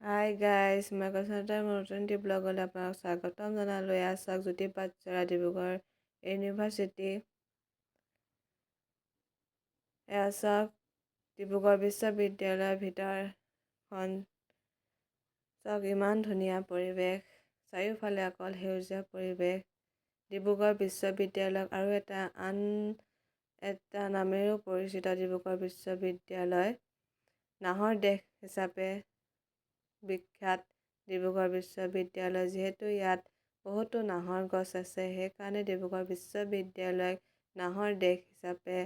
Hi guys, মই কচনাৰ মোৰ নতুন ব্লগলৈ আপোনাক স্বাগতম জনালোঁ। এয়া চাওক জ্যোতি পাঠশালা ডিব্ৰুগড় ইউনিভাৰ্চিটি। এয়া চাওক ডিব্ৰুগড় বিশ্ববিদ্যালয়ৰ ভিতৰখন। চাওক ইমান ধুনীয়া পৰিৱেশ, চাৰিওফালে অকল সেউজীয়া পৰিৱেশ। ডিব্ৰুগড় বিশ্ববিদ্যালয়ক আৰু আন এটা নামেৰেও পৰিচিত ডিব্ৰুগড় বিশ্ববিদ্যালয়। নাহৰ দেশ হিচাপে বিখ্যাত ডিব্ৰুগড় বিশ্ববিদ্যালয়। যিহেতু ইয়াত বহুতো নাহৰ গছ আছে, সেইকাৰণে ডিব্ৰুগড় বিশ্ববিদ্যালয়ক নাহৰ দেশ হিচাপে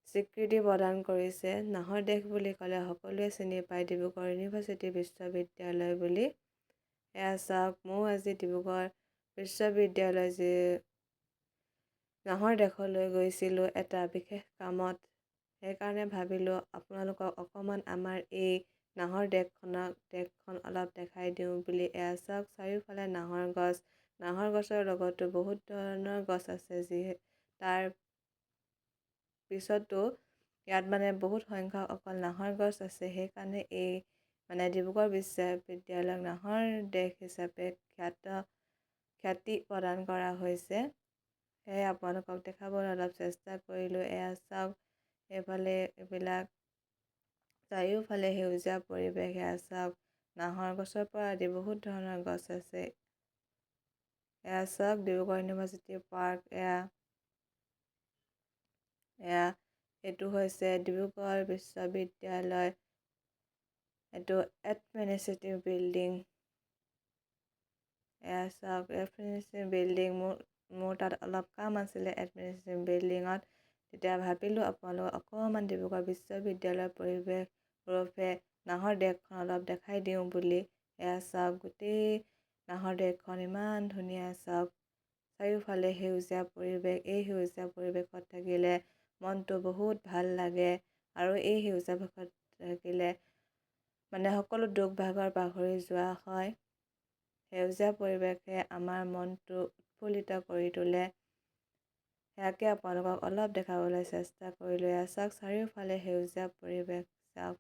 স্বীকৃতি প্ৰদান কৰিছে। নাহৰ দেশ বুলি ক'লে সকলোৱে চিনি পায় ডিব্ৰুগড় ইউনিভাৰ্চিটি বিশ্ববিদ্যালয় বুলি। এয়া চাওক, ময়ো আজি ডিব্ৰুগড় বিশ্ববিদ্যালয় নাহৰ দেশলৈ গৈছিলোঁ এটা বিশেষ কামত। সেইকাৰণে ভাবিলোঁ আপোনালোকক অকণমান আমাৰ এই নাহৰ দেশখন অলপ দেখাই দিওঁ বুলি। এয়া চাওক, চাৰিওফালে নাহৰ গছ। নাহৰ গছৰ লগতো বহুত ধৰণৰ গছ আছে, তাৰ পিছতো ইয়াত বহুত সংখ্যক অকল নাহৰ গছ আছে। সেইকাৰণে এই ডিব্ৰুগড় বিশ্ববিদ্যালয়ক নাহৰ দেশ হিচাপে খ্যাতি প্ৰদান কৰা হৈছে। সেয়ে আপোনালোকক দেখাবলৈ অলপ চেষ্টা কৰিলোঁ। এয়া চাওক, এইফালে এইবিলাক চাৰিওফালে সেউজীয়া পৰিৱেশ। এয়া চাওক, নাহৰ গছৰ পৰা আদি বহুত ধৰণৰ গছ আছে। এয়া চাওক, ডিব্ৰুগড় ইউনিভাৰ্চিটি পাৰ্ক। এইটো হৈছে ডিব্ৰুগড় বিশ্ববিদ্যালয়, এইটো এডমিনিষ্ট্ৰেটিভ বিল্ডিং। এয়া চাওক, এডমিনিষ্ট্ৰেটিভ বিল্ডিং। মোৰ তাত অলপ কাম আছিলে এডমিনিষ্ট্ৰেটিভ বিল্ডিঙত। তেতিয়া ভাবিলোঁ আপোনালোকক অকণমান ডিব্ৰুগড় বিশ্ববিদ্যালয়ৰ পৰিৱেশ ওৰফে নাহৰ দেশখন অলপ দেখাই দিওঁ বুলি। এয়া চাওক, গোটেই নাহৰ দেশখন ইমান ধুনীয়া। চাওক, চাৰিওফালে সেউজীয়া পৰিৱেশ। এই সেউজীয়া পৰিৱেশত থাকিলে মনটো বহুত ভাল লাগে, আৰু এই সেউজীয়া পৰিৱেশত থাকিলে সকলো দুখ ভাগৰ পাহৰি যোৱা হয়। সেউজীয়া পৰিৱেশে আমাৰ মনটো উৎফুল্লিত কৰি তোলে। সেয়াকে আপোনালোকক অলপ দেখাবলৈ চেষ্টা কৰিলোঁ। এয়া চাওক, চাৰিওফালে সেউজীয়া পৰিৱেশ। চাওক,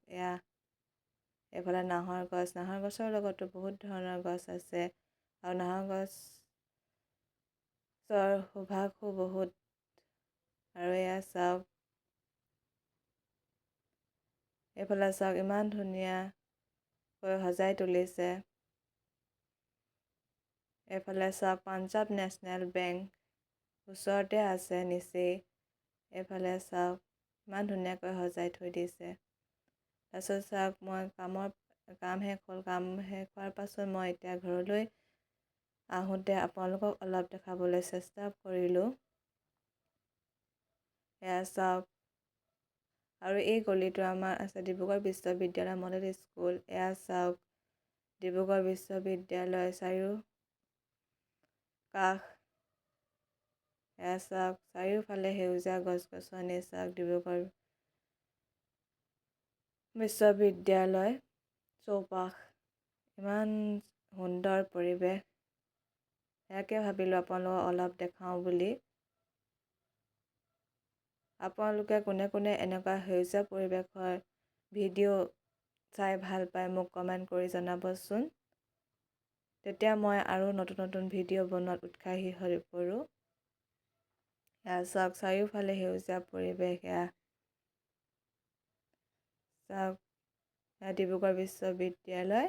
এইফালে নাহৰ গছ। নাহৰ গছৰ লগতো বহুত ধৰণৰ গছ আছে, আৰু নাহৰ গছৰ সুভাষো বহুত। আৰু এয়া চাওক, এইফালে চাওক, ইমান ধুনীয়াকৈ সজাই তুলিছে। এইফালে চাওক, পাঞ্জাৱ নেশ্যনেল বেংক ওচৰতে আছে নিচেই। এইফালে চাওক, ইমান ধুনীয়াকৈ সজাই থৈ দিছে। তাৰপিছত চাওক, মই কাম শেষ হ'ল। কাম শেষ হোৱাৰ পাছত মই এতিয়া ঘৰলৈ আহোঁতে আপোনালোকক অলপ দেখাবলৈ চেষ্টা কৰিলোঁ। এয়া চাওক, আৰু এই গলিটো আমাৰ আছে ডিব্ৰুগড় বিশ্ববিদ্যালয় মডেল স্কুল। এয়া চাওক, ডিব্ৰুগড় বিশ্ববিদ্যালয় কাষ। এয়া চাওক, চাৰিওফালে সেউজীয়া গছ গছনি। চাওক, ডিব্ৰুগড় বিশ্ববিদ্যালয় চৌপাশ ইমান সুন্দৰ পৰিৱেশ। সেয়াকে ভাবিলোঁ আপোনালোকক অলপ দেখাওঁ বুলি। আপোনালোকে কোনে কোনে এনেকুৱা সেউজীয়া পৰিৱেশৰ ভিডিঅ' চাই ভাল পায় মোক কমেণ্ট কৰি জনাবচোন। তেতিয়া মই আৰু নতুন নতুন ভিডিঅ' বনোৱাত উৎসাহী হৈ পৰোঁ। এয়া চাওক, চাৰিওফালে সেউজীয়া পৰিৱেশ। চাওক, ডিব্ৰুগড় বিশ্ববিদ্যালয়।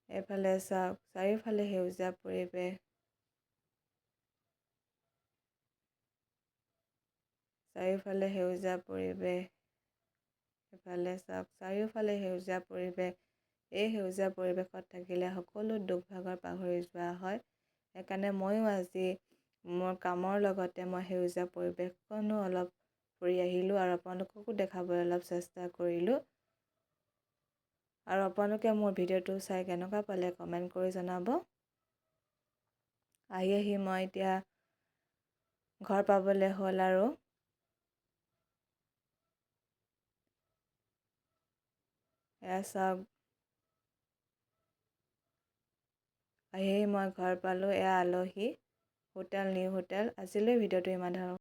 এইফালে চাওক, চাৰিওফালে সেউজীয়া পৰিৱেশ। চাৰিওফালে সেউজীয়া পৰিৱেশ। এইফালে চাওক, চাৰিওফালে সেউজীয়া পৰিৱেশ। এই সেউজীয়া পৰিৱেশত থাকিলে সকলো দুখ ভাগৰ পাহৰি যোৱা হয়। সেইকাৰণে ময়ো আজি মোৰ কামৰ লগতে মই সেউজীয়া পৰিৱেশখনো অলপ ফুৰি আহিলোঁ, আৰু আপোনালোককো দেখাবলৈ অলপ চেষ্টা কৰিলোঁ। আৰু আপোনালোকে মোৰ ভিডিঅ'টো চাই কেনেকুৱা পালে কমেণ্ট কৰি জনাব। আহি মই এতিয়া ঘৰ পাবলৈ হ'ল, আৰু এয়া চাওক, মই ঘৰ পালোঁ। এয়া আলহী হোটেল, নিউ হোটেল। আজিলৈ ভিডিঅ'টো ইমান ধৰণৰ।